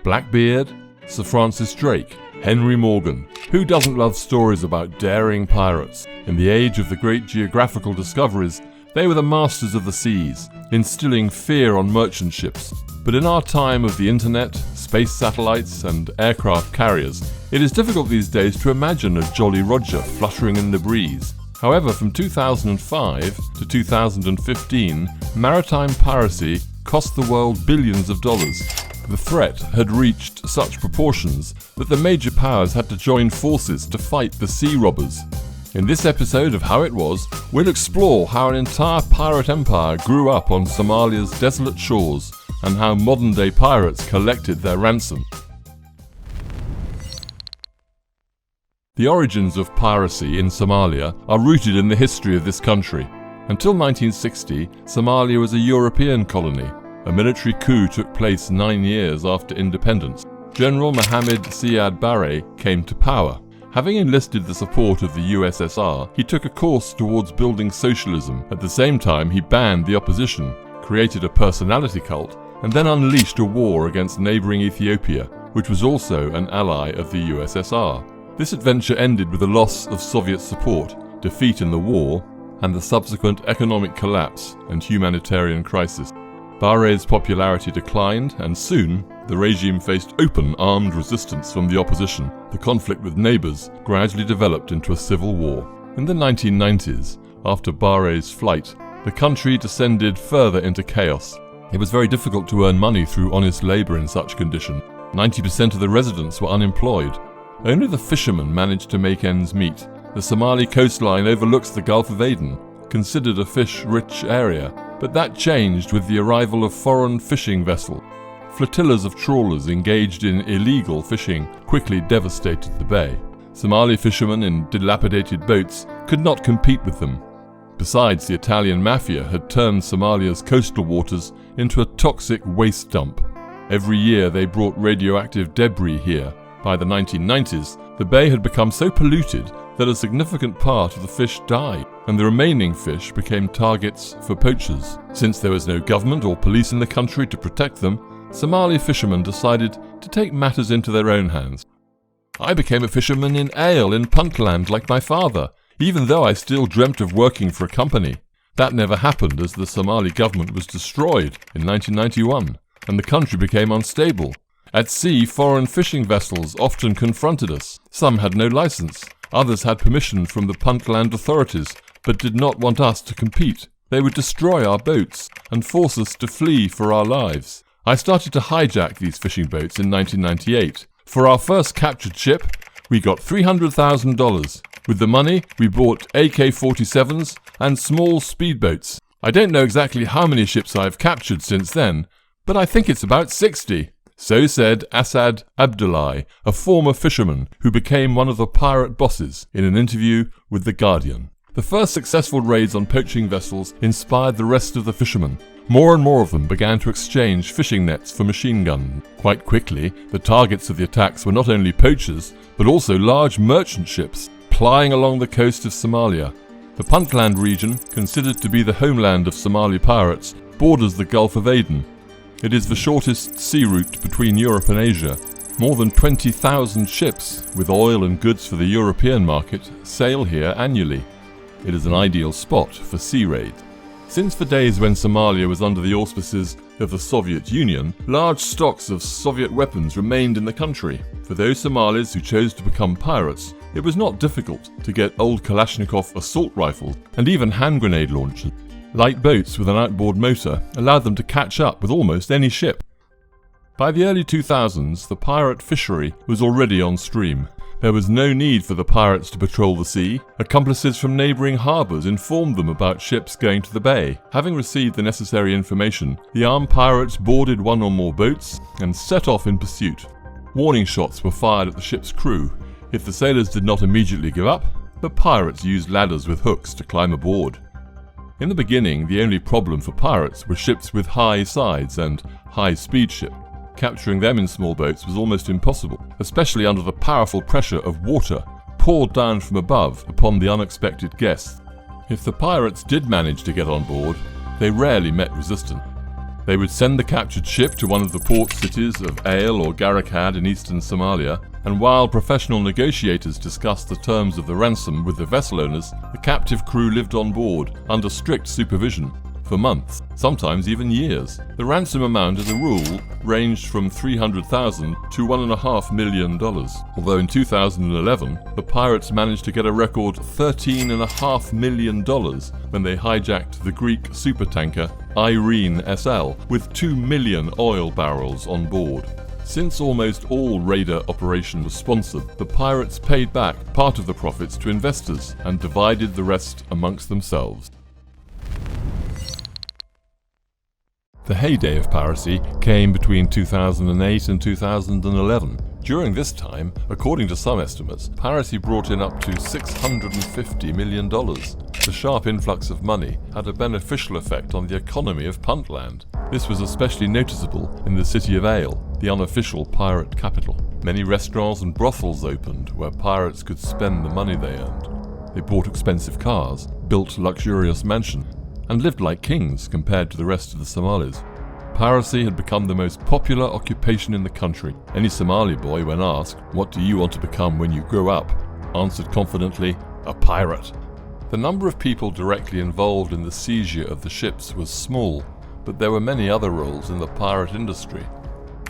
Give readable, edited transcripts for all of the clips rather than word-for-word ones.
Blackbeard, Sir Francis Drake, Henry Morgan. Who doesn't love stories about daring pirates? In the age of the great geographical discoveries, they were the masters of the seas, instilling fear on merchant ships. But in our time of the internet, space satellites and aircraft carriers, it is difficult these days to imagine a Jolly Roger fluttering in the breeze. However, from 2005 to 2015, maritime piracy cost the world billions of dollars. The threat had reached such proportions that the major powers had to join forces to fight the sea robbers. In this episode of How It Was, we'll explore how an entire pirate empire grew up on Somalia's desolate shores and how modern-day pirates collected their ransom. The origins of piracy in Somalia are rooted in the history of this country. Until 1960, Somalia was a European colony. A military coup took place 9 years after independence. General Mohammed Siad Barre came to power. Having enlisted the support of the USSR, he took a course towards building socialism. At the same time, he banned the opposition, created a personality cult, and then unleashed a war against neighbouring Ethiopia, which was also an ally of the USSR. This adventure ended with the loss of Soviet support, defeat in the war, and the subsequent economic collapse and humanitarian crisis. Barre's popularity declined, and soon the regime faced open armed resistance from the opposition. The conflict with neighbours gradually developed into a civil war. In the 1990s, after Barre's flight, the country descended further into chaos. It was very difficult to earn money through honest labour in such condition. 90% of the residents were unemployed. Only the fishermen managed to make ends meet. The Somali coastline overlooks the Gulf of Aden, considered a fish-rich area, but that changed with the arrival of foreign fishing vessels. Flotillas of trawlers engaged in illegal fishing quickly devastated the bay. Somali fishermen in dilapidated boats could not compete with them. Besides, the Italian mafia had turned Somalia's coastal waters into a toxic waste dump. Every year they brought radioactive debris here. By the 1990s, the bay had become so polluted that a significant part of the fish died, and the remaining fish became targets for poachers. Since there was no government or police in the country to protect them, Somali fishermen decided to take matters into their own hands. I became a fisherman in Ale in Puntland like my father, even though I still dreamt of working for a company. That never happened as the Somali government was destroyed in 1991, and the country became unstable. At sea, foreign fishing vessels often confronted us. Some had no license. Others had permission from the Puntland authorities, but did not want us to compete. They would destroy our boats and force us to flee for our lives. I started to hijack these fishing boats in 1998. For our first captured ship, we got $300,000. With the money, we bought AK-47s and small speedboats. I don't know exactly how many ships I've captured since then, but I think it's about 60. So said Asad Abdullahi, a former fisherman who became one of the pirate bosses, in an interview with The Guardian. The first successful raids on poaching vessels inspired the rest of the fishermen. More and more of them began to exchange fishing nets for machine guns. Quite quickly, the targets of the attacks were not only poachers, but also large merchant ships plying along the coast of Somalia. The Puntland region, considered to be the homeland of Somali pirates, borders the Gulf of Aden. It is the shortest sea route between Europe and Asia. More than 20,000 ships, with oil and goods for the European market, sail here annually. It is an ideal spot for sea raids. Since the days when Somalia was under the auspices of the Soviet Union, large stocks of Soviet weapons remained in the country. For those Somalis who chose to become pirates, it was not difficult to get old Kalashnikov assault rifles and even hand grenade launchers. Light boats with an outboard motor allowed them to catch up with almost any ship. By the early 2000s, the pirate fishery was already on stream. There was no need for the pirates to patrol the sea. Accomplices from neighbouring harbours informed them about ships going to the bay. Having received the necessary information, the armed pirates boarded one or more boats and set off in pursuit. Warning shots were fired at the ship's crew. If the sailors did not immediately give up, the pirates used ladders with hooks to climb aboard. In the beginning, the only problem for pirates were ships with high sides and high-speed ships. Capturing them in small boats was almost impossible, especially under the powerful pressure of water poured down from above upon the unexpected guests. If the pirates did manage to get on board, they rarely met resistance. They would send the captured ship to one of the port cities of Ale or Garakad in eastern Somalia, and while professional negotiators discussed the terms of the ransom with the vessel owners, the captive crew lived on board under strict supervision for months, sometimes even years. The ransom amount, as a rule, ranged from $300,000 to $1.5 million, although in 2011 the pirates managed to get a record $13.5 million when they hijacked the Greek supertanker Irene SL with 2 million oil barrels on board. Since almost all raider operation was sponsored, the pirates paid back part of the profits to investors and divided the rest amongst themselves. The heyday of piracy came between 2008 and 2011. During this time, according to some estimates, piracy brought in up to $650 million. The sharp influx of money had a beneficial effect on the economy of Puntland. This was especially noticeable in the city of Ale, the unofficial pirate capital. Many restaurants and brothels opened where pirates could spend the money they earned. They bought expensive cars, built luxurious mansions, and lived like kings compared to the rest of the Somalis. Piracy had become the most popular occupation in the country. Any Somali boy, when asked, "What do you want to become when you grow up?" answered confidently, "A pirate." The number of people directly involved in the seizure of the ships was small, but there were many other roles in the pirate industry.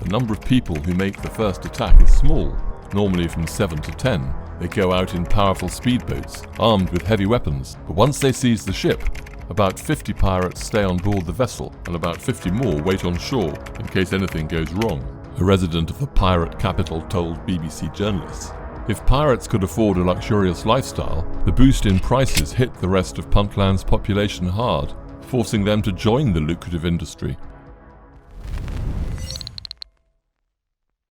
The number of people who make the first attack is small, normally from 7 to 10. They go out in powerful speedboats, armed with heavy weapons, but once they seize the ship, about 50 pirates stay on board the vessel, and about 50 more wait on shore in case anything goes wrong, a resident of the pirate capital told BBC journalists. If pirates could afford a luxurious lifestyle, the boost in prices hit the rest of Puntland's population hard, forcing them to join the lucrative industry.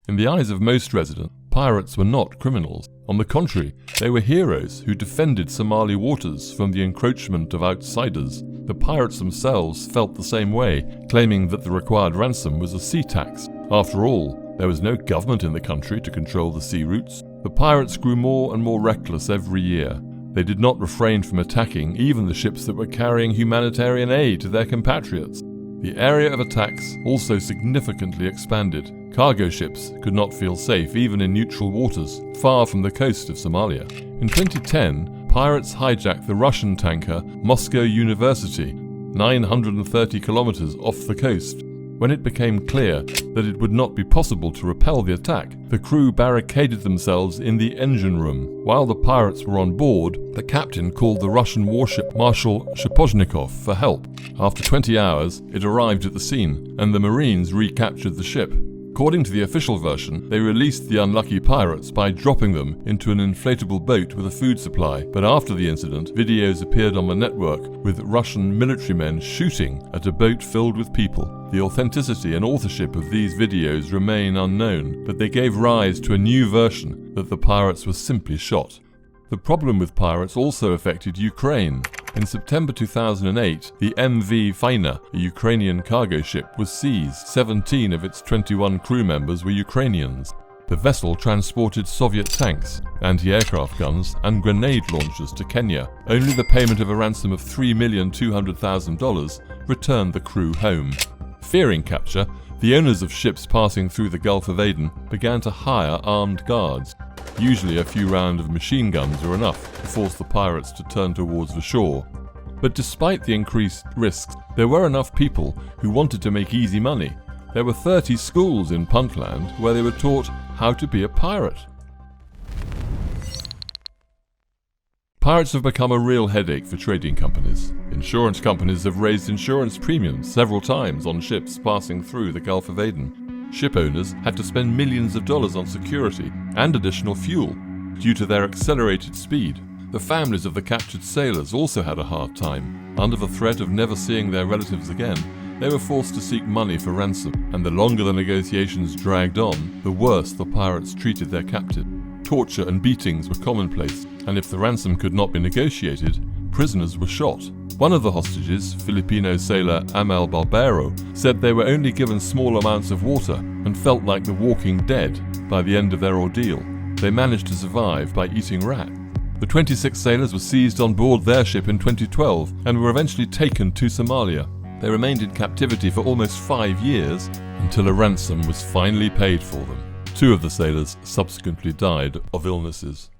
In the eyes of most residents, pirates were not criminals. On the contrary, they were heroes who defended Somali waters from the encroachment of outsiders. The pirates themselves felt the same way, claiming that the required ransom was a sea tax. After all, there was no government in the country to control the sea routes. The pirates grew more and more reckless every year. They did not refrain from attacking even the ships that were carrying humanitarian aid to their compatriots. The area of attacks also significantly expanded. Cargo ships could not feel safe even in neutral waters, far from the coast of Somalia. In 2010, pirates hijacked the Russian tanker Moscow University, 930 kilometers off the coast. When it became clear that it would not be possible to repel the attack, the crew barricaded themselves in the engine room. While the pirates were on board, the captain called the Russian warship Marshal Shapozhnikov for help. After 20 hours, it arrived at the scene, and the Marines recaptured the ship. According to the official version, they released the unlucky pirates by dropping them into an inflatable boat with a food supply, but after the incident, videos appeared on the network with Russian military men shooting at a boat filled with people. The authenticity and authorship of these videos remain unknown, but they gave rise to a new version that the pirates were simply shot. The problem with pirates also affected Ukraine. In September 2008, the MV Faina, a Ukrainian cargo ship, was seized. 17 of its 21 crew members were Ukrainians. The vessel transported Soviet tanks, anti-aircraft guns, and grenade launchers to Kenya. Only the payment of a ransom of $3,200,000 returned the crew home. Fearing capture, the owners of ships passing through the Gulf of Aden began to hire armed guards. Usually a few rounds of machine guns were enough to force the pirates to turn towards the shore. But despite the increased risks, there were enough people who wanted to make easy money. There were 30 schools in Puntland where they were taught how to be a pirate. Pirates have become a real headache for trading companies. Insurance companies have raised insurance premiums several times on ships passing through the Gulf of Aden. Ship owners had to spend millions of dollars on security and additional fuel due to their accelerated speed. The families of the captured sailors also had a hard time. Under the threat of never seeing their relatives again, they were forced to seek money for ransom, and the longer the negotiations dragged on, the worse the pirates treated their captive. Torture and beatings were commonplace, and if the ransom could not be negotiated, prisoners were shot. One of the hostages, Filipino sailor Amel Barbero, said they were only given small amounts of water and felt like the walking dead by the end of their ordeal. They managed to survive by eating rat. The 26 sailors were seized on board their ship in 2012 and were eventually taken to Somalia. They remained in captivity for almost 5 years until a ransom was finally paid for them. 2 of the sailors subsequently died of illnesses.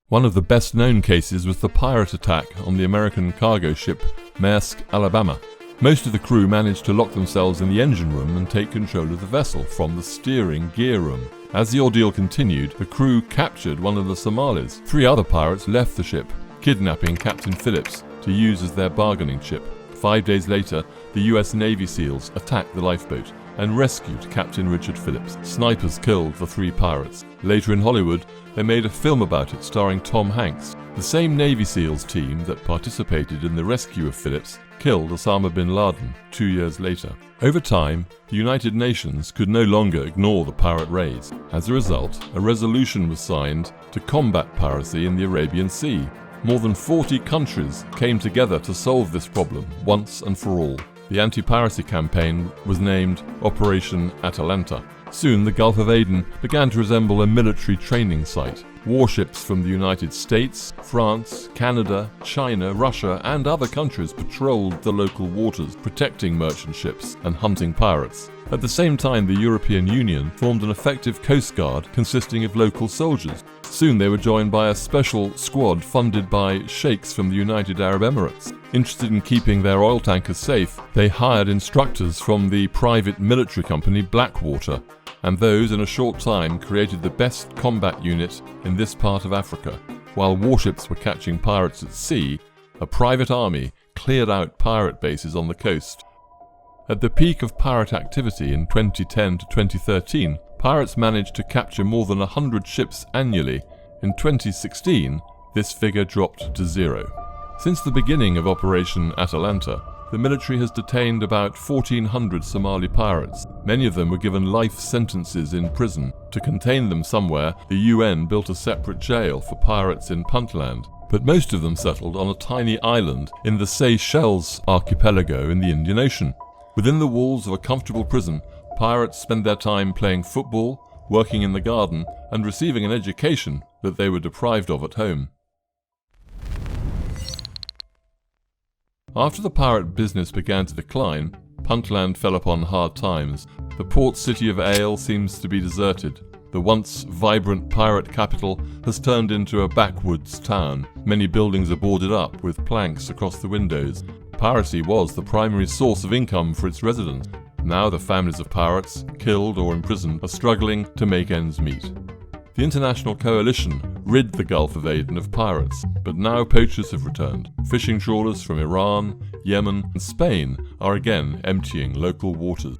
One of the best-known cases was the pirate attack on the American cargo ship Maersk, Alabama. Most of the crew managed to lock themselves in the engine room and take control of the vessel from the steering gear room. As the ordeal continued, the crew captured one of the Somalis. 3 other pirates left the ship, kidnapping Captain Phillips to use as their bargaining chip. 5 days later, the US Navy SEALs attacked the lifeboat and rescued Captain Richard Phillips. Snipers killed the 3 pirates. Later in Hollywood, they made a film about it starring Tom Hanks. The same Navy SEALs team that participated in the rescue of Phillips killed Osama bin Laden 2 years later. Over time, the United Nations could no longer ignore the pirate raids. As a result, a resolution was signed to combat piracy in the Arabian Sea. More than 40 countries came together to solve this problem once and for all. The anti-piracy campaign was named Operation Atalanta. Soon the Gulf of Aden began to resemble a military training site. Warships from the United States, France, Canada, China, Russia and other countries patrolled the local waters, protecting merchant ships and hunting pirates. At the same time, the European Union formed an effective coast guard consisting of local soldiers. Soon they were joined by a special squad funded by sheikhs from the United Arab Emirates. Interested in keeping their oil tankers safe, they hired instructors from the private military company Blackwater, and those in a short time created the best combat unit in this part of Africa. While warships were catching pirates at sea, a private army cleared out pirate bases on the coast. At the peak of pirate activity in 2010 to 2013, pirates managed to capture more than 100 ships annually. In 2016, this figure dropped to 0. Since the beginning of Operation Atalanta, the military has detained about 1,400 Somali pirates. Many of them were given life sentences in prison. To contain them somewhere, the UN built a separate jail for pirates in Puntland, but most of them settled on a tiny island in the Seychelles archipelago in the Indian Ocean. Within the walls of a comfortable prison, pirates spend their time playing football, working in the garden, and receiving an education that they were deprived of at home. After the pirate business began to decline, Puntland fell upon hard times. The port city of Ale seems to be deserted. The once vibrant pirate capital has turned into a backwoods town. Many buildings are boarded up with planks across the windows. Piracy was the primary source of income for its residents. Now the families of pirates, killed or imprisoned, are struggling to make ends meet. The international coalition rid the Gulf of Aden of pirates, but now poachers have returned. Fishing trawlers from Iran, Yemen and Spain are again emptying local waters.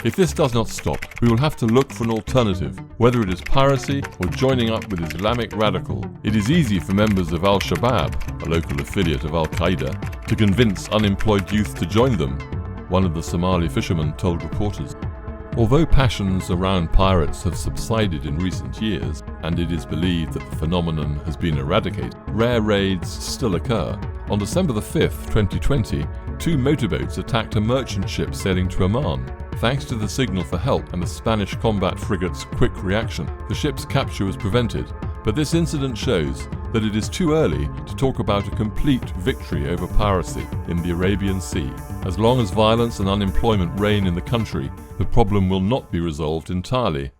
If this does not stop, we will have to look for an alternative, whether it is piracy or joining up with Islamic radicals. It is easy for members of Al-Shabaab, a local affiliate of Al-Qaeda, to convince unemployed youth to join them, one of the Somali fishermen told reporters. Although passions around pirates have subsided in recent years, and it is believed that the phenomenon has been eradicated, rare raids still occur. On December 5th, 2020, 2 motorboats attacked a merchant ship sailing to Oman. Thanks to the signal for help and the Spanish combat frigate's quick reaction, the ship's capture was prevented. But this incident shows that it is too early to talk about a complete victory over piracy in the Arabian Sea. As long as violence and unemployment reign in the country, the problem will not be resolved entirely.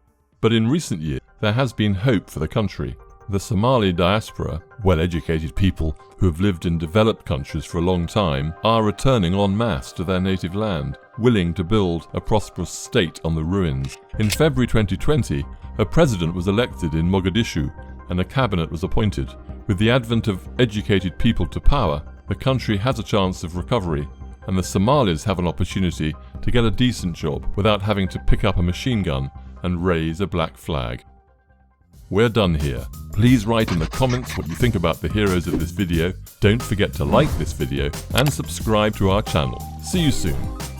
But in recent years, there has been hope for the country. The Somali diaspora, well-educated people who have lived in developed countries for a long time, are returning en masse to their native land, willing to build a prosperous state on the ruins. In February 2020, a president was elected in Mogadishu and a cabinet was appointed. With the advent of educated people to power, the country has a chance of recovery, and the Somalis have an opportunity to get a decent job without having to pick up a machine gun and raise a black flag. We're done here. Please write in the comments what you think about the heroes of this video. Don't forget to like this video and subscribe to our channel. See you soon.